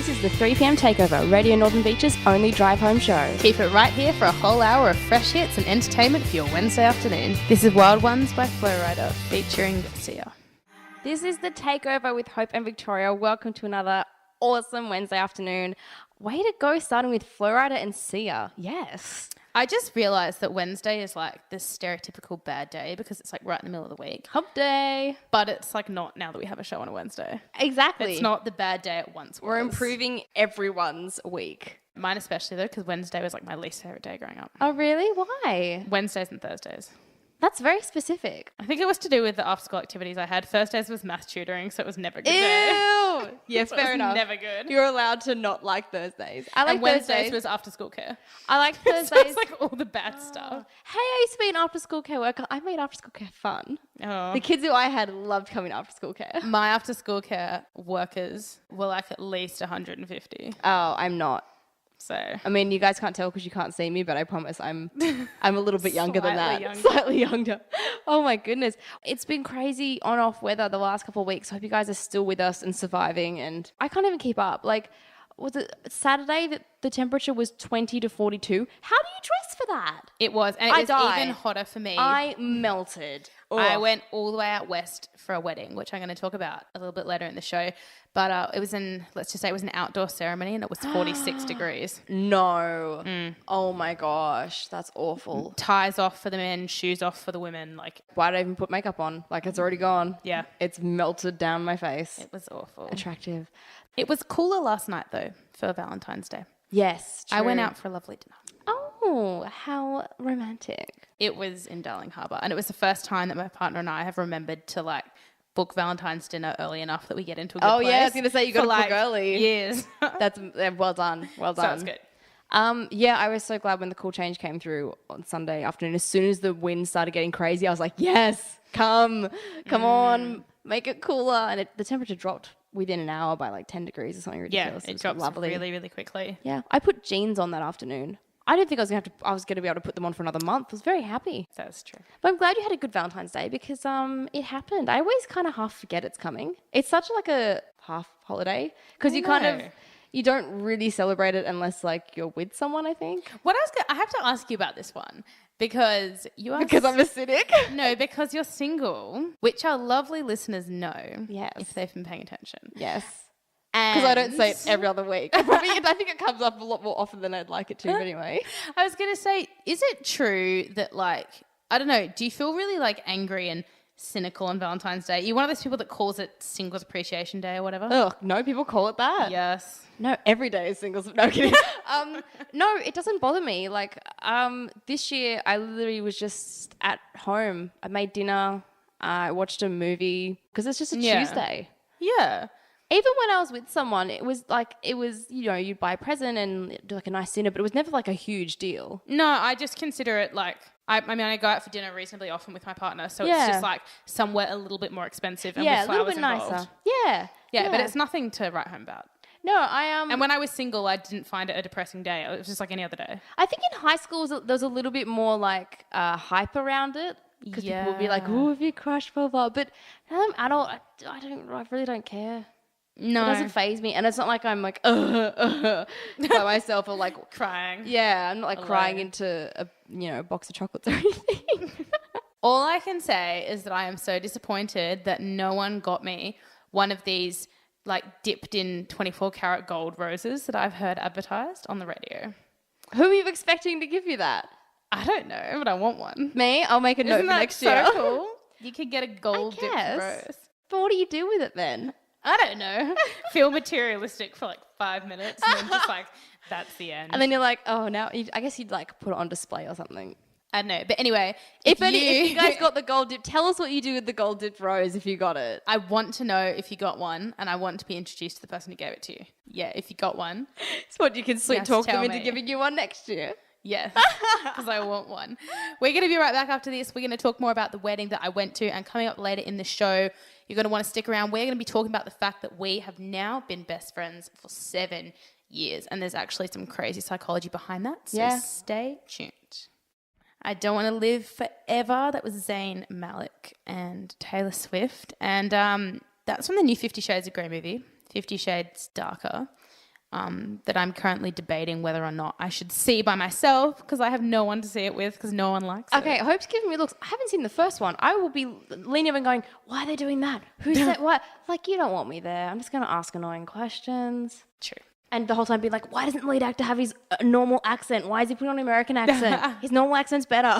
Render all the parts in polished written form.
This is the 3 p.m. Takeover, Radio Northern Beach's only drive-home show. Keep it right here for a whole hour of fresh hits and entertainment for your Wednesday afternoon. This is Wild Ones by Flowrider, featuring Sia. This is the Takeover with Hope and Victoria. Welcome to another awesome Wednesday afternoon. Way to go, starting with Flowrider and Sia. Yes. I just realised that Wednesday is like this stereotypical bad day because it's like right in the middle of the week. Hump day. But it's like not now that we have a show on a Wednesday. Exactly. It's not the bad day it once was. We're improving everyone's week. Mine especially though, because Wednesday was like my least favourite day growing up. Oh, really? Why? Wednesdays and Thursdays. That's very specific. I think it was to do with the after-school activities I had. Thursdays was math tutoring, so it was never a good Ew. day. Yes, So fair enough. Never good. You're allowed to not like Thursdays. I like And Wednesdays Thursdays. was after-school care. I like So Thursdays. it's like all the bad stuff. Hey, I used to be an after-school care worker. I made after-school care fun. Oh. The kids who I had loved coming to after-school care. My after-school care workers were like at least 150. Oh, I'm not. So I mean, you guys can't tell because you can't see me, but I promise I'm a little bit younger than that. Slightly younger. Slightly younger. Oh my goodness. It's been crazy on-off weather the last couple of weeks. I hope you guys are still with us and surviving. And I can't even keep up. Like, was it Saturday that the temperature was 20 to 42? How do you dress for that? it was. And I it was died. even hotter for me. I melted. I Ugh. went all the way out west for a wedding, which I'm going to talk about a little bit later in the show. But it was let's just say it was an outdoor ceremony and it was 46 degrees. No. Oh my gosh. That's awful. Ties off for the men, shoes off for the women. Like, Why did I even put makeup on? Like, it's already gone. yeah, It's melted down my face. it was awful. Attractive. It was cooler last night though for Valentine's Day. Yes. I went true. out for a lovely dinner. Oh, how romantic. It was in Darling Harbour, and it was the first time that my partner and I have remembered to like book Valentine's dinner early enough that we get into a good Oh, place. yeah, I was going to say you got for, to like, book early. Years. That's well done. Well done. So it's good. Yeah, I was so glad when the cool change came through on Sunday afternoon. As soon as the wind started getting crazy, I was like, yes, come on, make it cooler. And the temperature dropped within an hour by like 10 degrees or something Yeah, ridiculous. it was drops lovely. really, really quickly. Yeah, I put jeans on that afternoon. I didn't think I was going to be able to put them on for another month. I was very happy. That's true. But I'm glad you had a good Valentine's Day because it happened. I always kind of half forget it's coming. It's such like a half holiday because you don't really celebrate it unless like you're with someone, I think. I have to ask you about this one because you are Because I'm a cynic. no, because you're single, which our lovely listeners know. Yes. If they've been paying attention. Yes. And Because I don't say it every other week. I think it comes up a lot more often than I'd like it to, but anyway. I was going to say, is it true that like, I don't know, do you feel really like angry and cynical on Valentine's Day? You're one of those people that calls it Singles Appreciation Day or whatever? Ugh, no, people call it that. Yes. No, every day is singles. No, kidding. No, it doesn't bother me. Like, this year I literally was just at home. I made dinner. I watched a movie because it's just a Yeah. Tuesday. Yeah. Even when I was with someone, it was, you'd buy a present and do like a nice dinner, but it was never like a huge deal. No, I just consider it like, I mean, I go out for dinner reasonably often with my partner, so Yeah. it's just like somewhere a little bit more expensive and Yeah, with a little flowers bit nicer. involved. Yeah. Yeah, but it's nothing to write home about. No, And when I was single, I didn't find it a depressing day. It was just like any other day. I think in high school there was a little bit more like hype around it because people would be like, Yeah. "Oh, have you crushed blah blah?" But now I'm adult, I really don't care. No. It doesn't faze me, and it's not like I'm like by myself or like Crying. yeah, I'm not like crying Alone. into a box of chocolates or anything. All I can say is that I am so disappointed that no one got me one of these like dipped in 24 karat gold roses that I've heard advertised on the radio. Who are you expecting to give you that? I don't know, but I want one. Me? I'll make a note Isn't for that next so year. cool? You could get a gold dipped guess. rose. But what do you do with it then? I don't know. Feel materialistic for like 5 minutes and then just like, that's the end. And then you're like, oh, now I guess you'd like put it on display or something. I don't know. But anyway, If you guys got the gold dip, tell us what you do with the gold dipped rose if you got it. I want to know if you got one and I want to be introduced to the person who gave it to you. Yeah, if you got one. It's what you can sweet Yes, talk them tell into me. giving you one next year. Yes, because I want one. We're going to be right back after this. We're going to talk more about the wedding that I went to, and coming up later in the show, you're going to want to stick around. We're going to be talking about the fact that we have now been best friends for 7 years, and there's actually some crazy psychology behind that, so Yeah. stay tuned. I Don't Want to Live Forever. That was Zayn Malik and Taylor Swift, and that's from the new 50 Shades of Grey movie, 50 Shades Darker. that I'm currently debating whether or not I should see by myself because I have no one to see it with because no one likes Okay, it. Hope's giving me looks. I haven't seen the first one. I will be leaning over and going, why are they doing that? Who said what? Like, you don't want me there. I'm just going to ask annoying questions. True. And the whole time be like, why doesn't the lead actor have his normal accent? Why is he putting on an American accent? His normal accent's better.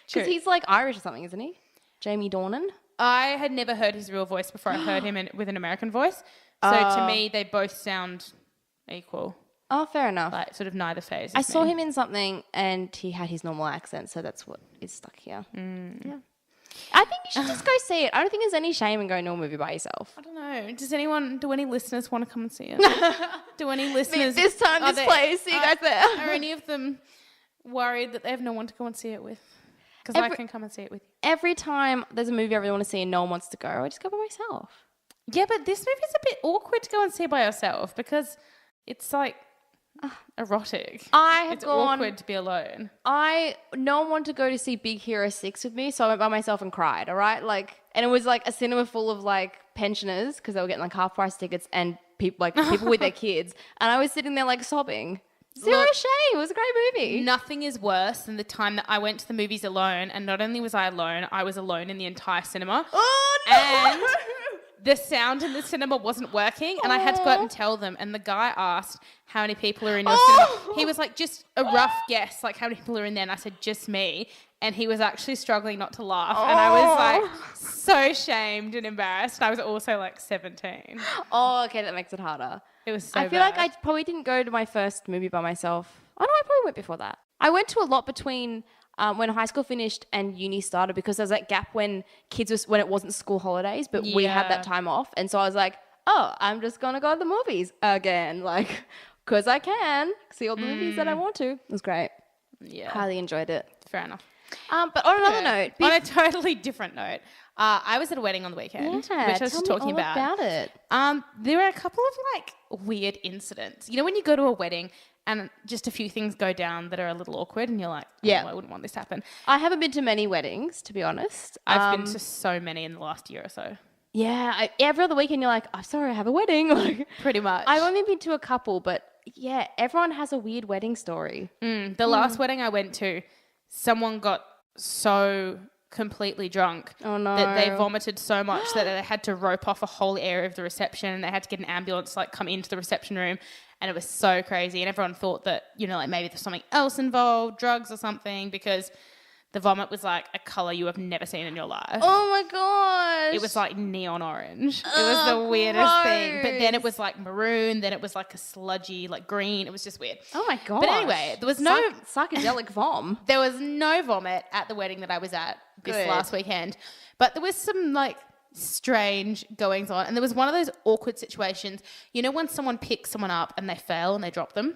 Because he's like Irish or something, isn't he? Jamie Dornan? I had never heard his real voice before I heard him with an American voice. So to me, they both sound equal. Oh, fair enough. Like sort of neither phase. I saw him in something and he had his normal accent, so that's what is stuck here. Yeah. I think you should just go see it. I don't think there's any shame in going to a movie by yourself. I don't know. Do any listeners want to come and see it? Do any listeners? This time, this place. See you guys there. Are any of them worried that they have no one to go and see it with? Because I can come and see it with you. Every time there's a movie I really want to see and no one wants to go, I just go by myself. Yeah, but this movie's a bit awkward to go and see by yourself because it's like erotic. It's awkward to be alone. No one wanted to go to see Big Hero 6 with me, so I went by myself and cried, all right? And it was like a cinema full of like pensioners because they were getting like half price tickets and people with their kids. And I was sitting there like sobbing. Zero shame. It was a great movie. Nothing is worse than the time that I went to the movies alone, and not only was I alone in the entire cinema. Oh, no! And the sound in the cinema wasn't working, and I had to go out and tell them. And the guy asked, how many people are in your cinema? He was like, just a rough guess, like how many people are in there? And I said, just me. And he was actually struggling not to laugh. And I was like so shamed and embarrassed. I was also like 17. Oh, okay, that makes it harder. It was so I feel like I probably didn't go to my first movie by myself. Oh, no, I probably went before that. I went to a lot between when high school finished and uni started because there was that gap when when it wasn't school holidays, but we had that time off. And so I was like, oh, I'm just going to go to the movies again. Like, because I can see all the movies that I want to. It was great. Yeah. Highly enjoyed it. Fair enough. But on another note. On a totally different note, I was at a wedding on the weekend, which I was just talking about. It. There were a couple of like weird incidents. You know, when you go to a wedding and just a few things go down that are a little awkward and you're like, I wouldn't want this to happen. I haven't been to many weddings, to be honest. I've been to so many in the last year or so. Yeah. Every other weekend you're like, I'm sorry, I have a wedding. Like, pretty much. I've only been to a couple, but yeah, everyone has a weird wedding story. The last wedding I went to, someone got so completely drunk that they vomited so much that they had to rope off a whole area of the reception and they had to get an ambulance to like come into the reception room, and it was so crazy, and everyone thought that, you know, like maybe there's something else involved, drugs or something, because the vomit was like a color you have never seen in your life. Oh my gosh. It was like neon orange. It was the weirdest thing. But then it was like maroon, then it was like a sludgy, like green. It was just weird. Oh my gosh. But anyway, there was no psychedelic vom. There was no vomit at the wedding that I was at this last weekend. But there was some like strange goings on. And there was one of those awkward situations. You know when someone picks someone up and they fail and they drop them?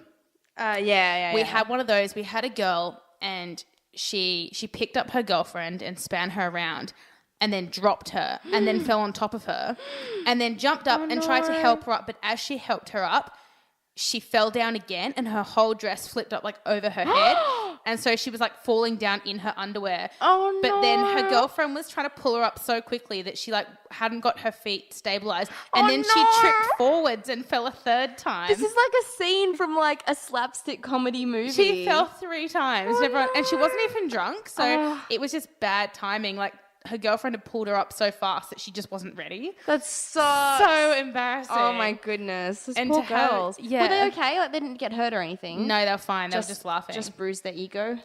We had one of those. We had a girl and she picked up her girlfriend and span her around and then dropped her and then fell on top of her and then jumped up and tried to help her up. But as she helped her up, she fell down again and her whole dress flipped up like over her head. And so she was like falling down in her underwear. Oh no. But then her girlfriend was trying to pull her up so quickly that she like hadn't got her feet stabilized. And then she tripped forwards and fell a third time. This is like a scene from like a slapstick comedy movie. She fell 3 times. And she wasn't even drunk. So it was just bad timing. Like her girlfriend had pulled her up so fast that she just wasn't ready. That's so embarrassing. Oh my goodness. Those poor girls. Were they okay? Like they didn't get hurt or anything? No, they were fine. They were just laughing. Just bruised their ego?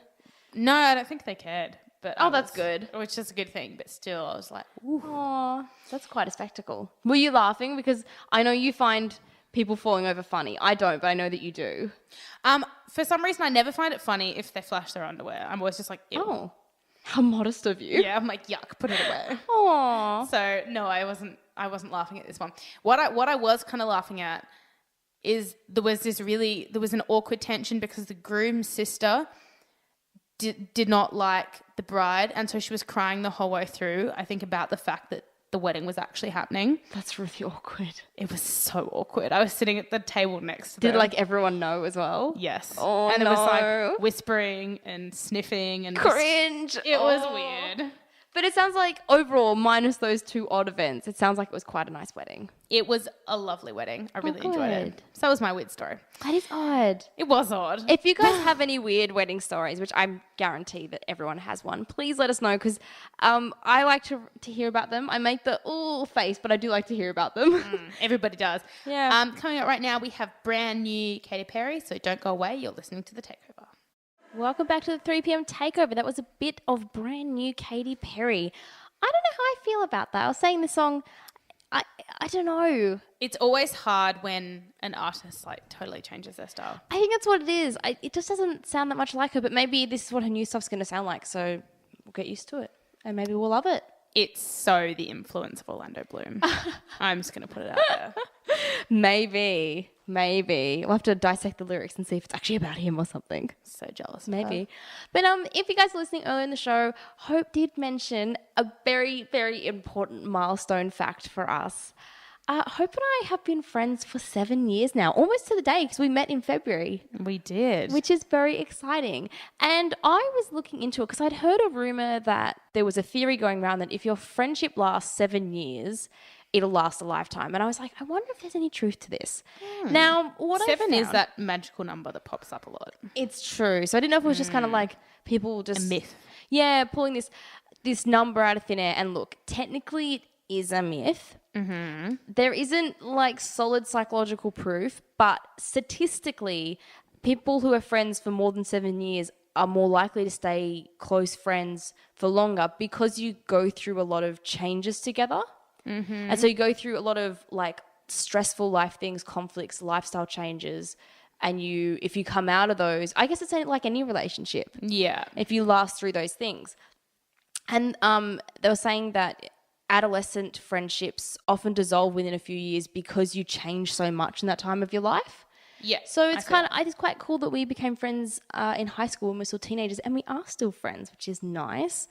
No, I don't think they cared. But that's good. Which is a good thing. But still, I was like, ooh. Oh, that's quite a spectacle. Were you laughing? Because I know you find people falling over funny. I don't, but I know that you do. For some reason, I never find it funny if they flash their underwear. I'm always just like, ew. Oh. How modest of you. Yeah, I'm like, yuck, put it away. Aww. So no, I wasn't laughing at this one. What I was kind of laughing at is there was an awkward tension because the groom's sister did not like the bride, and so she was crying the whole way through, I think, about the fact that the wedding was actually happening. That's really awkward. It was so awkward. I was sitting at the table next to them. Did like everyone know as well? Yes. Oh, and it was like whispering and sniffing and cringe. It was weird. But it sounds like overall, minus those 2 odd events, it sounds like it was quite a nice wedding. It was a lovely wedding. I really enjoyed it. good. So was my weird story. That is odd. It was odd. If you guys have any weird wedding stories, which I guarantee that everyone has one, please let us know because I like to hear about them. I make the ooh face, but I do like to hear about them. Everybody does. Yeah. Coming up right now, we have brand new Katy Perry, so don't go away. You're listening to The Takeover. Welcome back to the 3 p.m. Takeover. That was a bit of brand new Katy Perry. I don't know how I feel about that. I was saying the song, I don't know. It's always hard when an artist like totally changes their style. I think that's what it is. It just doesn't sound that much like her, but maybe this is what her new stuff's going to sound like, so we'll get used to it and maybe we'll love it. It's so the influence of Orlando Bloom. I'm just going to put it out there. Maybe. We'll have to dissect the lyrics and see if it's actually about him or something. So jealous. Maybe. But if you guys are listening earlier in the show, Hope did mention a very, very important milestone fact for us. Hope and I have been friends for 7 years now, almost to the day, because we met in February. We did. Which is very exciting. And I was looking into it because I'd heard a rumor that there was a theory going around that if your friendship lasts 7 years, it'll last a lifetime. And I was like, I wonder if there's any truth to this. Now, what 7 I is found, that magical number that pops up a lot. it's true. So I didn't know if it was just kind of like people just... A myth. Yeah, pulling this number out of thin air. And look, technically it is a myth. Mm-hmm. There isn't like solid psychological proof, but statistically, people who are friends for more than 7 years are more likely to stay close friends for longer because you go through a lot of changes together. Mm-hmm. And so you go through a lot of like stressful life things, conflicts, lifestyle changes. And if you come out of those, I guess it's like any relationship. Yeah. If you last through those things. And they were saying that adolescent friendships often dissolve within a few years because you change so much in that time of your life. Yeah. So it's it's quite cool that we became friends in high school when we were still teenagers, and we are still friends, which is nice.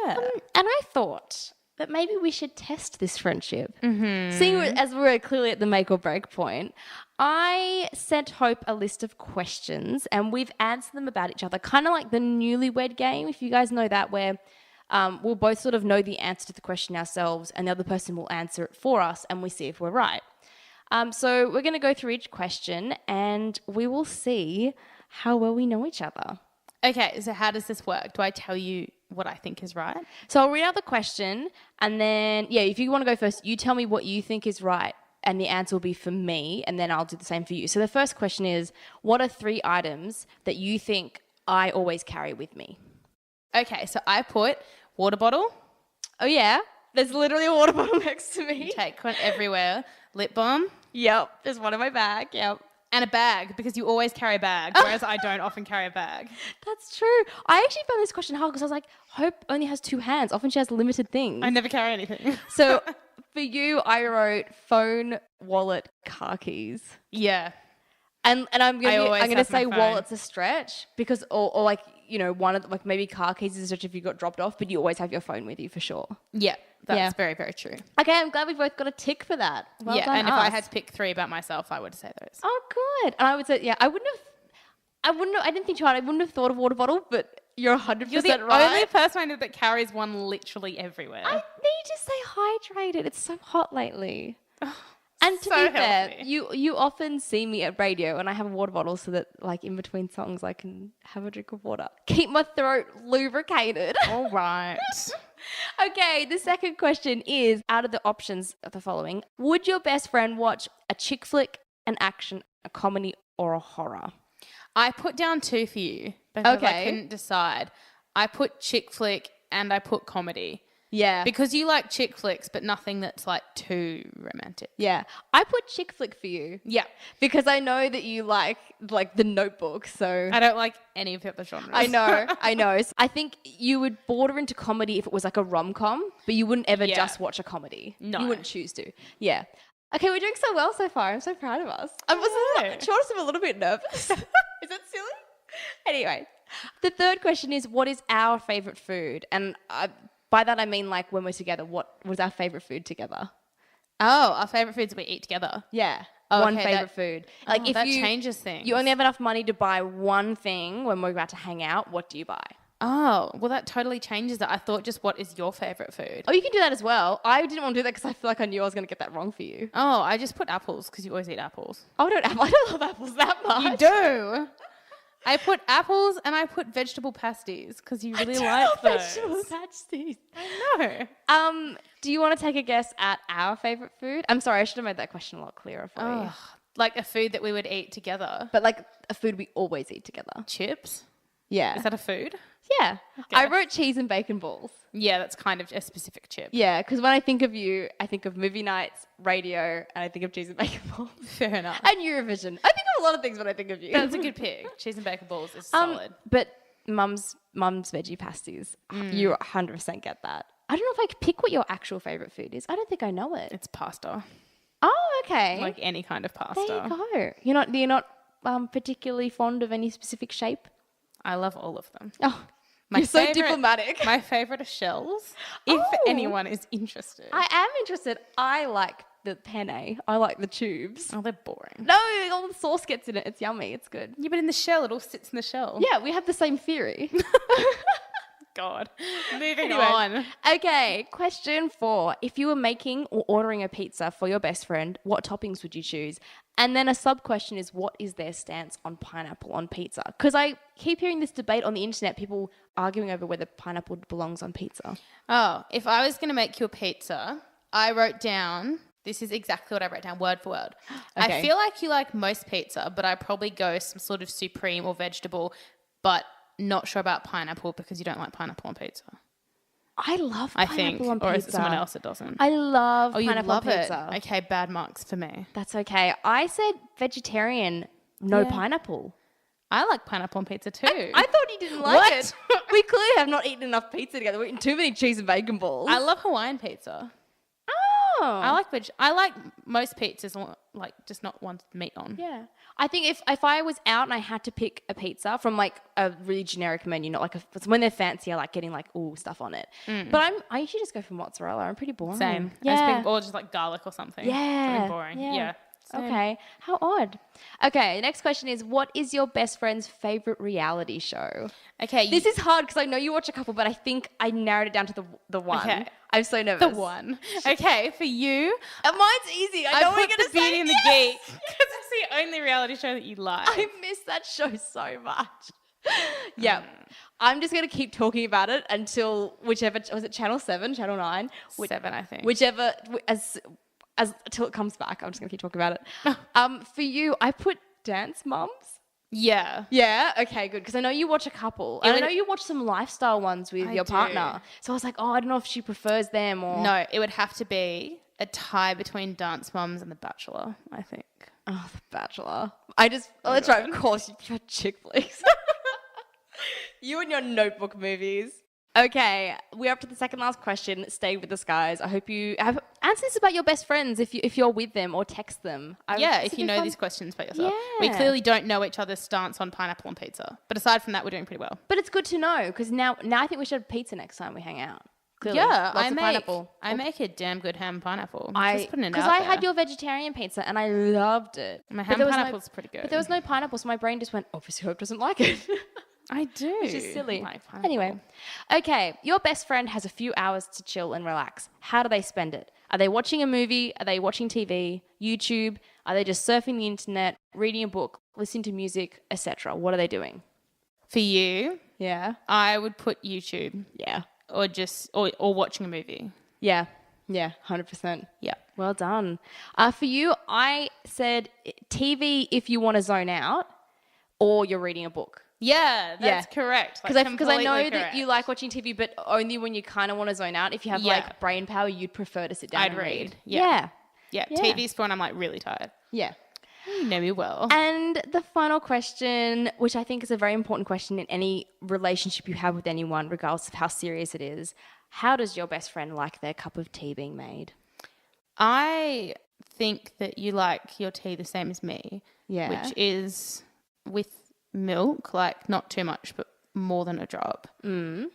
Yeah. And I thought that maybe we should test this friendship. Mm-hmm. Seeing as we're clearly at the make or break point, I sent Hope a list of questions and we've answered them about each other, kind of like the newlywed game, if you guys know that, where we'll both sort of know the answer to the question ourselves and the other person will answer it for us and we see if we're right. So we're going to go through each question and we will see how well we know each other. Okay, so how does this work? Do I tell you what I think is right? So I'll read out the question and then, if you want to go first, you tell me what you think is right and the answer will be for me and then I'll do the same for you. So the first question is, what are 3 items that you think I always carry with me? Okay, so I put water bottle. Oh, yeah? There's literally a water bottle next to me. Take one everywhere. Lip balm. Yep, there's one in my bag, yep. And a bag, because you always carry a bag, whereas I don't often carry a bag. That's true. I actually found this question hard because I was like, Hope only has 2 hands. Often she has limited things. I never carry anything. So for you, I wrote phone, wallet, car keys. Yeah. And I'm gonna say phone. wallet's a stretch because or like, one of the, like maybe car keys is a stretch if you got dropped off, but you always have your phone with you for sure. Yeah, that's very, very true. Okay, I'm glad we both got a tick for that. Well done and us. if I had to pick 3 about myself, I would say those. Oh, good. And I would say, I didn't think too hard. I wouldn't have thought of water bottle, but you're 100% You're the right. only person I know that carries one literally everywhere. I need to stay hydrated. It's so hot lately. And to so be fair, healthy. you often see me at radio and I have a water bottle so that like in between songs I can have a drink of water. Keep my throat lubricated. All right. Okay, the second question is, out of the options of the following, would your best friend watch a chick flick, an action, a comedy, or a horror? I put down 2 for you because I Okay. couldn't decide. I put chick flick and I put comedy. Yeah. Because you like chick flicks, but nothing that's like too romantic. Yeah. I put chick flick for you. Yeah. Because I know that you like The Notebook, so... I don't like any of the other genres. I know. So I think you would border into comedy if it was like a rom-com, but you wouldn't ever just watch a comedy. No. You wouldn't choose to. Yeah. Okay, we're doing so well so far. I'm so proud of us. I'm a little bit nervous. Is that silly? Anyway, the third question is, what is our favourite food? And by that I mean like when we're together, what was our favourite food together? Oh, our favourite foods we eat together. Yeah. Oh, one okay, favourite food. Like if that you changes things. You only have enough money to buy one thing when we're about to hang out, what do you buy? Oh, well, that totally changes it. I thought just what is your favourite food? Oh, you can do that as well. I didn't want to do that because I feel like I knew I was going to get that wrong for you. Oh, I just put apples because you always eat apples. I don't love apples that much. You do. I put apples and I put vegetable pasties because you really like those. Vegetable pasties. I know. Do you want to take a guess at our favourite food? I'm sorry, I should have made that question a lot clearer for you. Like a food that we would eat together. But like a food we always eat together. Chips? Yeah. Is that a food? Yeah. Okay. I wrote cheese and bacon balls. Yeah, that's kind of a specific chip. Yeah, because when I think of you, I think of movie nights, radio, and I think of cheese and bacon balls. Fair enough. And Eurovision. I think of a lot of things when I think of you. That's a good pick. Cheese and bacon balls is solid. But mum's veggie pasties, you 100% get that. I don't know if I could pick what your actual favourite food is. I don't think I know it. It's pasta. Oh, okay. Like any kind of pasta. There you go. You're not particularly fond of any specific shape? I love all of them. Oh, you're so diplomatic. My favourite are shells, if anyone is interested. I am interested. I like the penne. I like the tubes. Oh, they're boring. No, all the sauce gets in it. It's yummy. It's good. Yeah, but in the shell, it all sits in the shell. Yeah, we have the same theory. God. Moving on. Okay, question 4. If you were making or ordering a pizza for your best friend, what toppings would you choose? And then a sub-question is, what is their stance on pineapple on pizza? Because I keep hearing this debate on the internet, people arguing over whether pineapple belongs on pizza. Oh, if I was going to make you a pizza, I wrote down, this is exactly what I wrote down, word for word. Okay. I feel like you like most pizza, but I probably go some sort of supreme or vegetable, but not sure about pineapple because you don't like pineapple on pizza. I love I pineapple think, on pizza. or is it someone else that doesn't? I love Oh, you pineapple love on it. pizza. Okay, bad marks for me. That's okay. I said vegetarian, no pineapple. I like pineapple on pizza too. I thought you didn't like it. We clearly have not eaten enough pizza together. We've eaten too many cheese and bacon balls. I love Hawaiian pizza. Oh. I like most pizzas, like just not one with meat on. Yeah. I think if I was out and I had to pick a pizza from like a really generic menu, not like when they're fancy, I like getting like stuff on it. But I usually just go for mozzarella. I'm pretty boring. Same. Yeah. Or just like garlic or something. Yeah. Something boring. Yeah. Same. Okay. How odd. Okay. The next question is, what is your best friend's favorite reality show? Okay. This is hard because I know you watch a couple, but I think I narrowed it down to the one. Okay. I'm so nervous. The one. Okay, for you, Mine's easy. I know what you're put going to The Beauty say. and the Geek because it's the only reality show that you like. I miss that show so much. Yeah. I'm just going to keep talking about it until whichever, was it Channel 7, Channel 9? 7, I think. Whichever, until it comes back. I'm just going to keep talking about it. For you, I put Dance Mums. Yeah. Yeah. Okay, good. Because I know you watch a couple. And I know you watch some lifestyle ones with your partner. So I was like, I don't know if she prefers them or... No, it would have to be a tie between Dance Moms and The Bachelor, I think. Oh, The Bachelor. Let's try. Of course, you're chick flicks. You and your Notebook movies. Okay, we're up to the second last question. Stay with us, guys. I hope you have answers about your best friends if you're with them or text them. If you know these questions about yourself. Yeah. We clearly don't know each other's stance on pineapple on pizza. But aside from that, we're doing pretty well. But it's good to know because now I think we should have pizza next time we hang out. Clearly. Yeah, Lots of pineapple. I make a damn good ham pineapple. Because I had your vegetarian pizza and I loved it. My ham pineapple's pretty good. But there was no pineapple, so my brain just went, obviously Hope doesn't like it. I do. Which is silly. Like anyway, okay, your best friend has a few hours to chill and relax. How do they spend it? Are they watching a movie? Are they watching TV, YouTube? Are they just surfing the internet, reading a book, listening to music, etc.? What are they doing? For you, Yeah. I would put YouTube. Yeah. Or just or watching a movie. Yeah. Yeah, 100%. Yeah. Well done. For you, I said TV if you want to zone out or you're reading a book. Yeah, that's correct. Because I know that you like watching TV, but only when you kind of want to zone out. If you have like brain power, you'd prefer to sit down and read. Yeah. TV's for when I'm like really tired. Yeah. You know me well. And the final question, which I think is a very important question in any relationship you have with anyone, regardless of how serious it is. How does your best friend like their cup of tea being made? I think that you like your tea the same as me. Yeah. Which is with milk, like not too much, but more than a drop. And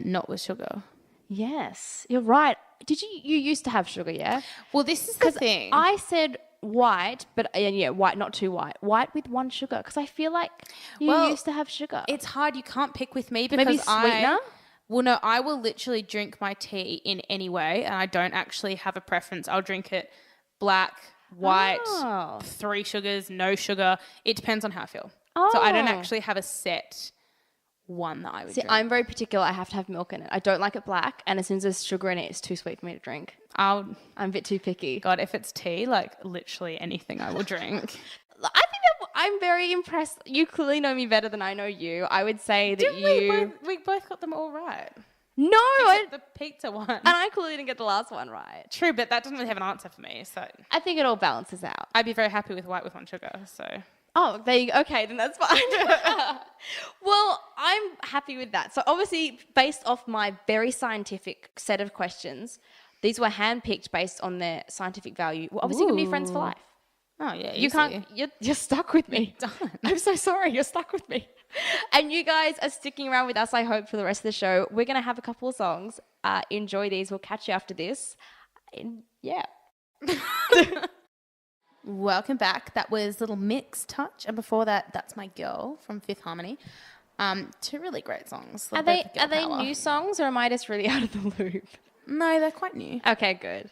not with sugar. Yes, you're right. You used to have sugar, yeah? Well, this is the thing. I said white, but white, not too white. White with 1 sugar, because I feel like you used to have sugar. It's hard. You can't pick with me because Maybe sweetener? Well, no, I will literally drink my tea in any way, and I don't actually have a preference. I'll drink it black, white, 3 sugars, no sugar. It depends on how I feel. So I don't actually have a set one that I would drink. I'm very particular. I have to have milk in it. I don't like it black, and as soon as there's sugar in it, it's too sweet for me to drink. I'm a bit too picky. God, if it's tea, like literally anything I will drink. I think that I'm very impressed. You clearly know me better than I know you. I would say that we both got them all right. No, Except the pizza one. And I clearly didn't get the last one right. True, but that doesn't really have an answer for me. So I think it all balances out. I'd be very happy with white with 1 sugar. So there you go. Okay, then that's fine. Well, I'm happy with that. So obviously, based off my very scientific set of questions, these were handpicked based on their scientific value. Well, obviously, you can be friends for life. Oh yeah, you can't. You're stuck with me. Done. I'm so sorry. You're stuck with me. And you guys are sticking around with us, I hope, for the rest of the show. We're gonna have a couple of songs. Enjoy these. We'll catch you after this. And yeah. Welcome back. That was Little Mix Touch, and before that, That's My Girl from Fifth Harmony. 2 really great songs. Are they new songs, or am I just really out of the loop? No, they're quite new. Okay, good.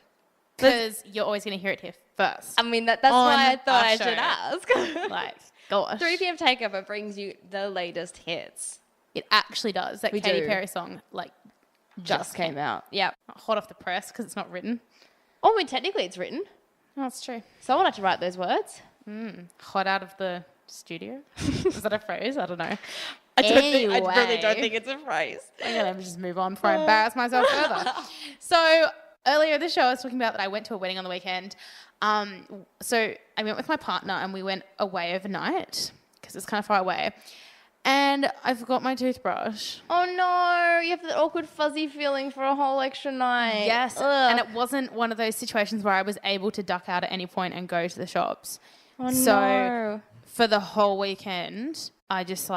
Because you're always going to hear it here first. I mean, that's why I thought I should ask. Like, gosh. 3 p.m. Takeover brings you the latest hits. It actually does. That Katy Perry song, like, just came out. Yep. Hot off the press because it's not written. Oh, I mean, technically it's written. Oh, that's true. Someone had to write those words. Hot out of the studio. Is that a phrase? I don't know. I really don't think it's a phrase. I'm going to just move on before I embarrass myself further. So earlier in the show, I was talking about that I went to a wedding on the weekend. So I went with my partner and we went away overnight because it's kind of far away. And I forgot my toothbrush. Oh no, you have that awkward fuzzy feeling for a whole extra night. Yes, Ugh. and it wasn't one of those situations where I was able to duck out at any point and go to the shops. Oh so no. For the whole weekend, I just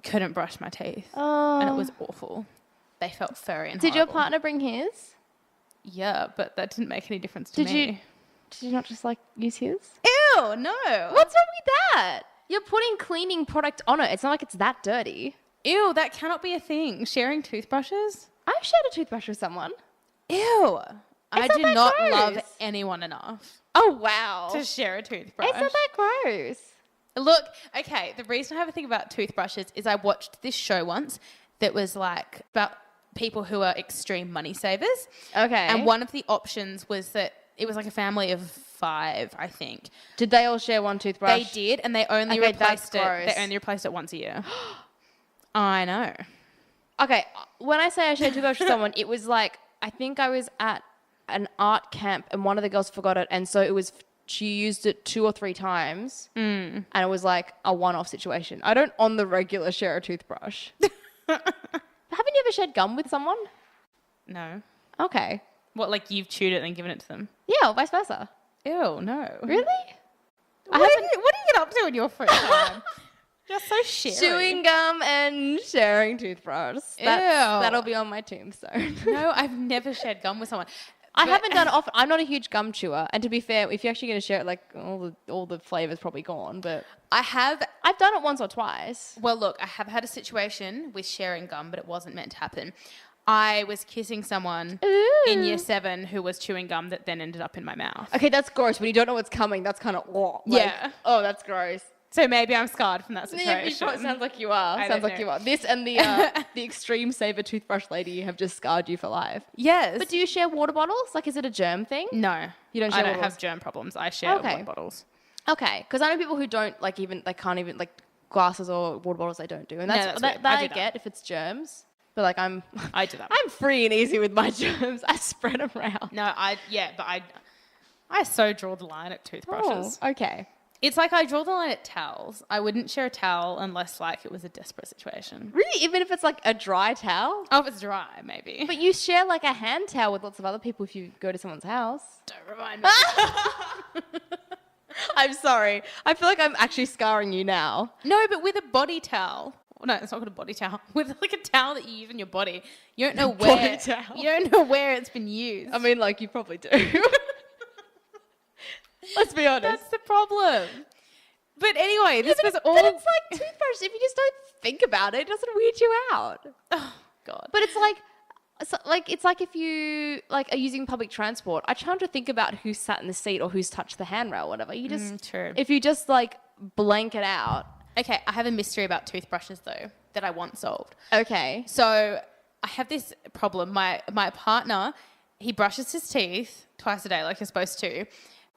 couldn't brush my teeth. Oh. And it was awful. They felt furry and Did horrible. your partner bring his? Yeah, but that didn't make any difference to me. Did you not just use his? Ew, no. What's wrong with that? You're putting cleaning product on it. It's not like it's that dirty. Ew, that cannot be a thing. Sharing toothbrushes? I've shared a toothbrush with someone. Ew. I do not gross. love anyone enough Oh, wow. to share a toothbrush. It's not that gross. Look, okay, the reason I have a thing about toothbrushes is I watched this show once that was about people who are extreme money savers. Okay. And one of the options was that it was a family of 5, I think. Did they all share one toothbrush? They did, and they only replaced it. They only replaced it once a year. I know. Okay, when I say I shared a toothbrush with someone, it was I think I was at an art camp and one of the girls forgot it, and so she used it 2 or 3 times, and it was a one-off situation. I don't on the regular share a toothbrush. Haven't you ever shared gum with someone? No. Okay. What, you've chewed it and given it to them? Yeah, or vice versa. Ew, no. Really? What do you get up to in your free time? You're so sharing. Chewing gum and sharing toothbrush. That'll be on my tombstone. No, I've never shared gum with someone. I haven't done it often. I'm not a huge gum chewer. And to be fair, if you're actually going to share it, all the flavor's probably gone. But I've done it once or twice. Well, look, I have had a situation with sharing gum, but it wasn't meant to happen. I was kissing someone in year 7 who was chewing gum that then ended up in my mouth. Okay, that's gross. When you don't know what's coming, that's kind of yeah. Oh, that's gross. So maybe I'm scarred from that situation. Yeah, it sounds like you are. Sounds like you are. This and the extreme saver toothbrush lady have just scarred you for life. Yes. But do you share water bottles? Is it a germ thing? No. You don't share I don't water have germ problems. I share water bottles. Okay. Because I know people who don't they can't even glasses or water bottles they don't do. And that's that I get if it's germs. But I do that. I'm free and easy with my germs. I spread them around. No, I so draw the line at toothbrushes. Oh, okay. It's I draw the line at towels. I wouldn't share a towel unless it was a desperate situation. Really? Even if it's a dry towel? Oh, if it's dry, maybe. But you share a hand towel with lots of other people if you go to someone's house. Don't remind me. I'm sorry. I feel like I'm actually scarring you now. No, but with a body towel. No, it's not called a body towel. With a towel that you use on your body. You don't know where. You don't know where it's been used. I mean, you probably do. Let's be honest. That's the problem. But anyway, this was all... But it's like toothbrush. If you just don't think about it, it doesn't weird you out. Oh, God. But it's like if you are using public transport. I try not to think about who sat in the seat or who's touched the handrail or whatever. You just true. If you just blank it out. Okay, I have a mystery about toothbrushes though that I want solved. Okay. So I have this problem. My partner, he brushes his teeth twice a day like you're supposed to,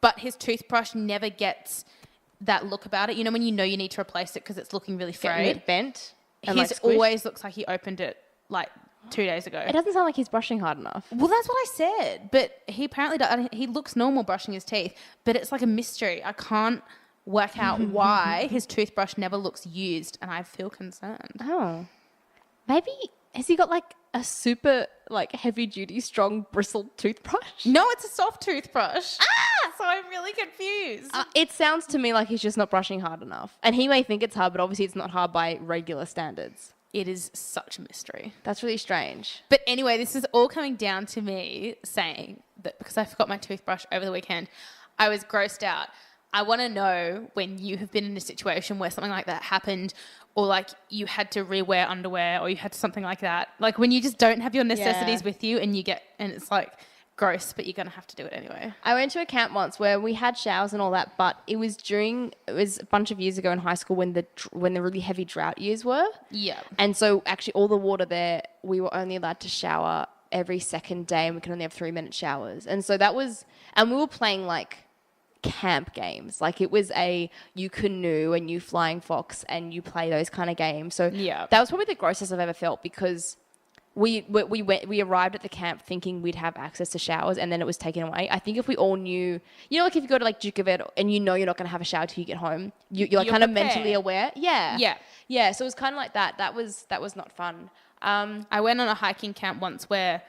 but his toothbrush never gets that look about it. You know when you need to replace it because it's looking really Getting frayed? it bent. And His squished. always looks like he opened it 2 days ago. It doesn't sound like he's brushing hard enough. Well, that's what I said. But he apparently does. He looks normal brushing his teeth, but it's like a mystery. I can't work out why his toothbrush never looks used, and I feel concerned. Oh. Maybe has he got a super heavy duty strong bristled toothbrush? No, it's a soft toothbrush. So I'm really confused. It sounds to me like he's just not brushing hard enough. And he may think it's hard, but obviously it's not hard by regular standards. It is such a mystery. That's really strange. But anyway, this is all coming down to me saying that because I forgot my toothbrush over the weekend, I was grossed out. I want to know when you have been in a situation where something like that happened, or you had to rewear underwear, or you had something like that. When you just don't have your necessities with you and it's gross, but you're going to have to do it anyway. I went to a camp once where we had showers and all that, but it was a bunch of years ago in high school when the really heavy drought years were. Yeah. And so actually all the water there, we were only allowed to shower every second day and we could only have 3-minute showers. And so and we were playing camp games. It was you canoe and you flying fox and you play those kind of games. So yeah, that was probably the grossest I've ever felt because we arrived at the camp thinking we'd have access to showers and then it was taken away. I think if we all knew, if you go to Takeover and you're not going to have a shower till you get home, you're kind of mentally aware. Yeah. Yeah. Yeah. So it was kind of like that. That was not fun. I went on a hiking camp once where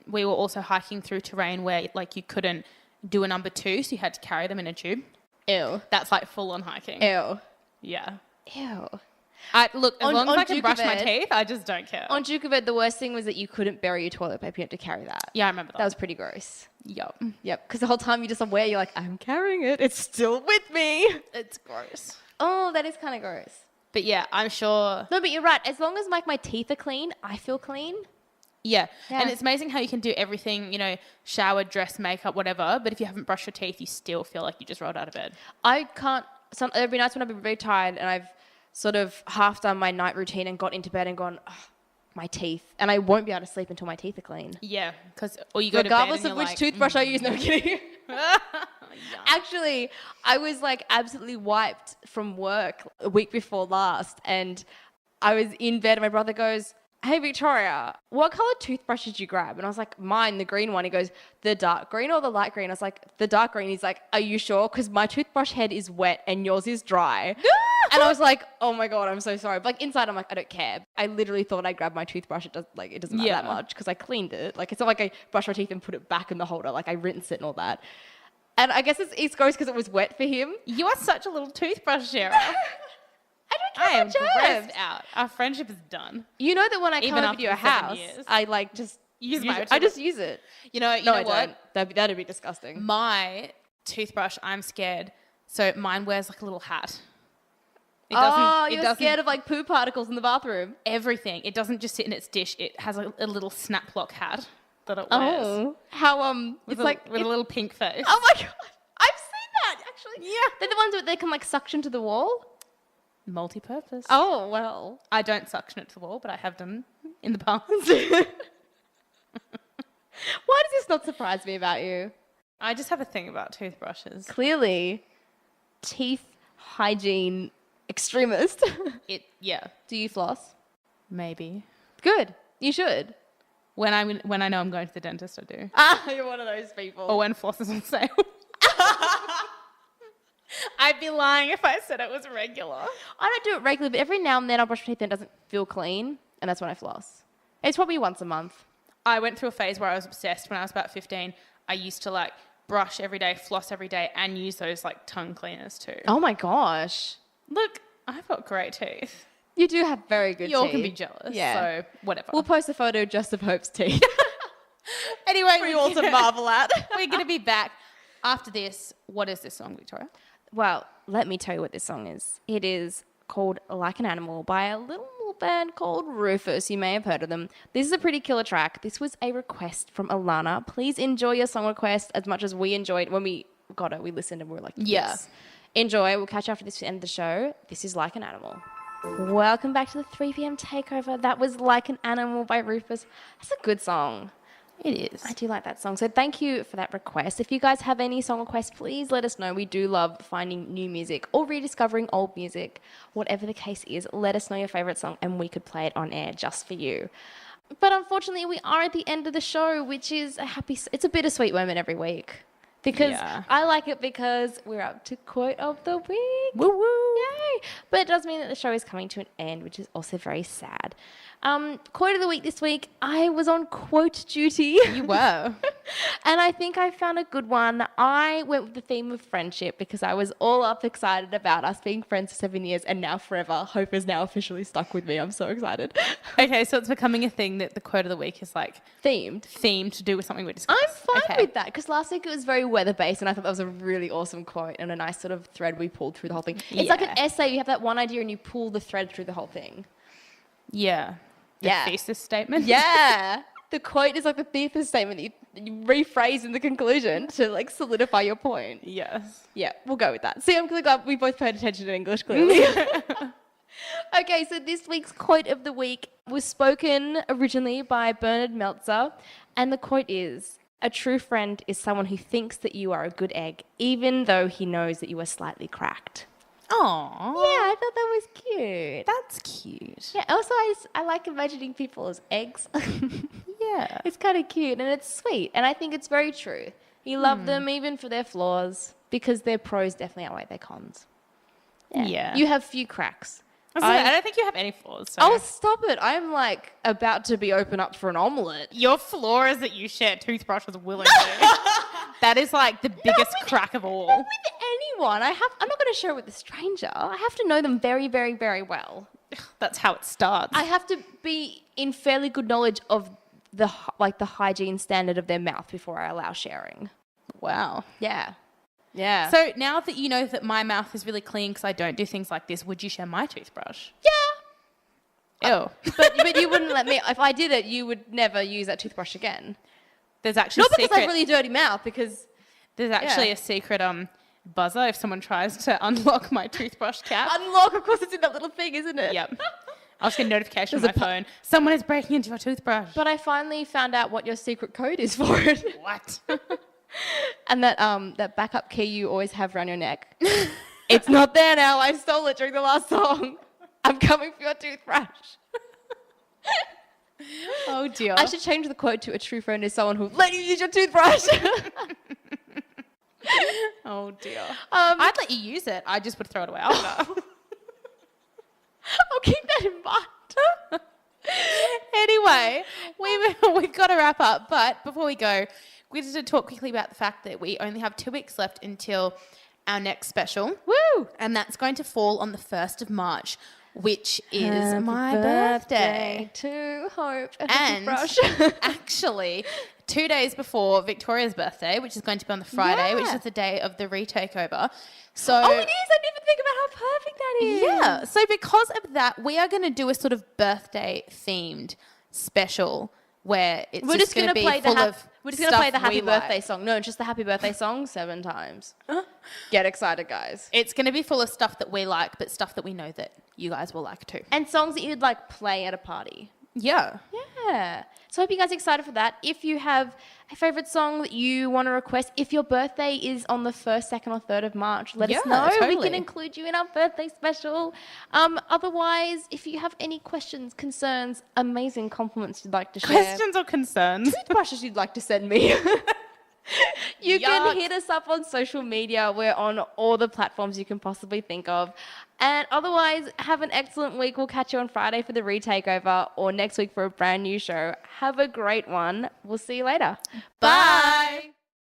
we were also hiking through terrain where you couldn't do a number 2, so you had to carry them in a tube. Ew. That's full on hiking. Ew. Yeah. Ew. Look, as long as I can brush my Takeover- teeth, I just don't care. On Takeover, the worst thing was that you couldn't bury your toilet paper. You had to carry that. Yeah, I remember that. That was pretty gross. Yup. Yep. Because the whole time you're just aware, you're like, I'm carrying it. It's still with me. It's gross. Oh, that is kind of gross. But yeah, I'm sure. No, but you're right. As long as my teeth are clean, I feel clean. Yeah. Yeah. And it's amazing how you can do everything, shower, dress, makeup, whatever. But if you haven't brushed your teeth, you still feel like you just rolled out of bed. I can't. There'll be nights when I've been very tired and I've sort of half done my night routine and got into bed and gone, oh, my teeth. And I won't be able to sleep until my teeth are clean. Yeah. Or you go regardless to bed of which toothbrush I use. No kidding. Actually, I was absolutely wiped from work a week before last and I was in bed and my brother goes, hey, Victoria, what colour toothbrush did you grab? And I was like, mine, the green one. He goes, the dark green or the light green? I was like, the dark green. He's like, are you sure? Because my toothbrush head is wet and yours is dry. And I was like, oh my God, I'm so sorry. But inside, I'm like, I don't care. I literally thought I grabbed my toothbrush. It doesn't matter that much because I cleaned it. It's not like I brushed my teeth and put it back in the holder. I rinsed it and all that. And I guess it's gross because it was wet for him. You are such a little toothbrush sharer. I don't care about germs. Grossed out. Our friendship is done. You know that when I Even come over to your after 7 house, years. I just Use use my it. I just use it. You know I what? don't. That'd be disgusting. My toothbrush, I'm scared. So mine wears a little hat. You're scared of poo particles in the bathroom. Everything. It doesn't just sit in its dish. It has a little snap lock hat that it wears. Oh, how With it's with a little pink face. Oh my God, I've seen that actually. Yeah. They're the ones that they can suction to the wall. Multi-purpose. Oh well. I don't suction it to the wall, but I have done in the past. Why does this not surprise me about you? I just have a thing about toothbrushes. Clearly, teeth hygiene extremist. Do you floss? Maybe. Good. You should. When I know I'm going to the dentist, I do. You're one of those people. Or when floss is on sale. I'd be lying if I said it was regular. I don't do it regularly, but every now and then I'll brush my teeth and it doesn't feel clean, and that's when I floss. It's probably once a month. I went through a phase where I was obsessed when I was about 15. I used to brush every day, floss every day, and use those tongue cleaners too. Oh my gosh. Look, I've got great teeth. You do have very good You all teeth. can be jealous. Yeah. So whatever. We'll post a photo just of Hope's teeth. Anyway, for you all to marvel at. we're going to be back after this, what is this song, Victoria? Well, let me tell you what this song is. It is called Like an Animal by a little band called Rufus. You may have heard of them. This is a pretty killer track. This was a request from Alana. Please enjoy your song request as much as we enjoyed when we got it. We listened and we were like, yes. Enjoy. We'll catch you after this end of the show. This is Like an Animal. Welcome back to the 3 p.m. Takeover. That was Like an Animal by Rufus. That's a good song. It is. I do like that song. So thank you for that request. If you guys have any song requests, please let us know. We do love finding new music or rediscovering old music. Whatever the case is, let us know your favourite song and we could play it on air just for you. But unfortunately, we are at the end of the show, which is it's a bittersweet moment every week. Because I like it because we're up to quote of the week. Woo woo. Yay. But it does mean that the show is coming to an end, which is also very sad. Quote of the week this week, I was on quote duty. You were. And I think I found a good one. I went with the theme of friendship because I was all up excited about us being friends for 7 years and now forever. Hope is now officially stuck with me. I'm so excited. Okay, so it's becoming a thing that the quote of the week is like themed to do with something we discussed. I'm fine with that because last week it was very weather-based and I thought that was a really awesome quote and a nice sort of thread we pulled through the whole thing. It's like an essay. You have that one idea and you pull the thread through the whole thing. Yeah. The thesis statement. Yeah. The quote is like the thesis statement that you rephrase in the conclusion to like solidify your point. Yes. Yeah, we'll go with that. See, I'm really glad we both paid attention to English, clearly. Okay, so this week's quote of the week was spoken originally by Bernard Meltzer, and the quote is, "A true friend is someone who thinks that you are a good egg, even though he knows that you are slightly cracked." Aww. Yeah, I thought that was cute. That's cute. Yeah, also I like imagining people as eggs. Yeah. It's kind of cute and it's sweet, and I think it's very true. You love them even for their flaws because their pros definitely outweigh their cons. Yeah. You have few cracks. I don't think you have any flaws. So. Oh, stop it. I'm like about to be open up for an omelette. Your flaw is that you share toothbrushes willingly. That is like the biggest crack of all. Not with anyone. I'm not going to share it with a stranger. I have to know them very, very, very well. That's how it starts. I have to be in fairly good knowledge of the hygiene standard of their mouth before I allow sharing. Wow. Yeah. Yeah. So now that you know that my mouth is really clean because I don't do things like this, would you share my toothbrush? Yeah. Ew. But you wouldn't let me. If I did it, you would never use that toothbrush again. There's actually not because I have really dirty mouth. Because there's actually a secret buzzer if someone tries to unlock my toothbrush cap. Unlock, of course, it's in that little thing, isn't it? Yep. I'll just get a notification on my phone. Someone is breaking into your toothbrush. But I finally found out what your secret code is for it. What? And that backup key you always have around your neck. It's not there now. I stole it during the last song. I'm coming for your toothbrush. Oh dear. I should change the quote to "A true friend is someone who let you use your toothbrush." Oh dear. I'd let you use it. I just would throw it away after. I'll keep that in mind. Anyway, we've got to wrap up. But before we go, we just to talk quickly about the fact that we only have 2 weeks left until our next special. Woo! And that's going to fall on the 1st of March, which is Happy my birthday. To Hope And actually, 2 days before Victoria's birthday, which is going to be on the Friday, which is the day of the retakeover. So, oh, it is. I didn't even think about how perfect that is. Yeah. So because of that, we are going to do a sort of birthday themed special where it's We're just going to be play full of We're just going to play the stuff happy we birthday like. song. No, just the happy birthday song 7 times. Get excited, guys. It's going to be full of stuff that we like, but stuff that we know that you guys will like too. And songs that you'd like play at a party. Yeah. Yeah. So I hope you guys are excited for that. If you have a favourite song that you want to request, if your birthday is on the 1st, 2nd or 3rd of March, let us know. Totally. We can include you in our birthday special. Otherwise, if you have any questions, concerns, amazing compliments you'd like to share. Questions or concerns? Toothbrushes you'd like to send me. You Yuck. can hit us up on social media. We're on all the platforms you can possibly think of. And otherwise, have an excellent week. We'll catch you on Friday for the retakeover or next week for a brand new show. Have a great one. We'll see you later. Bye.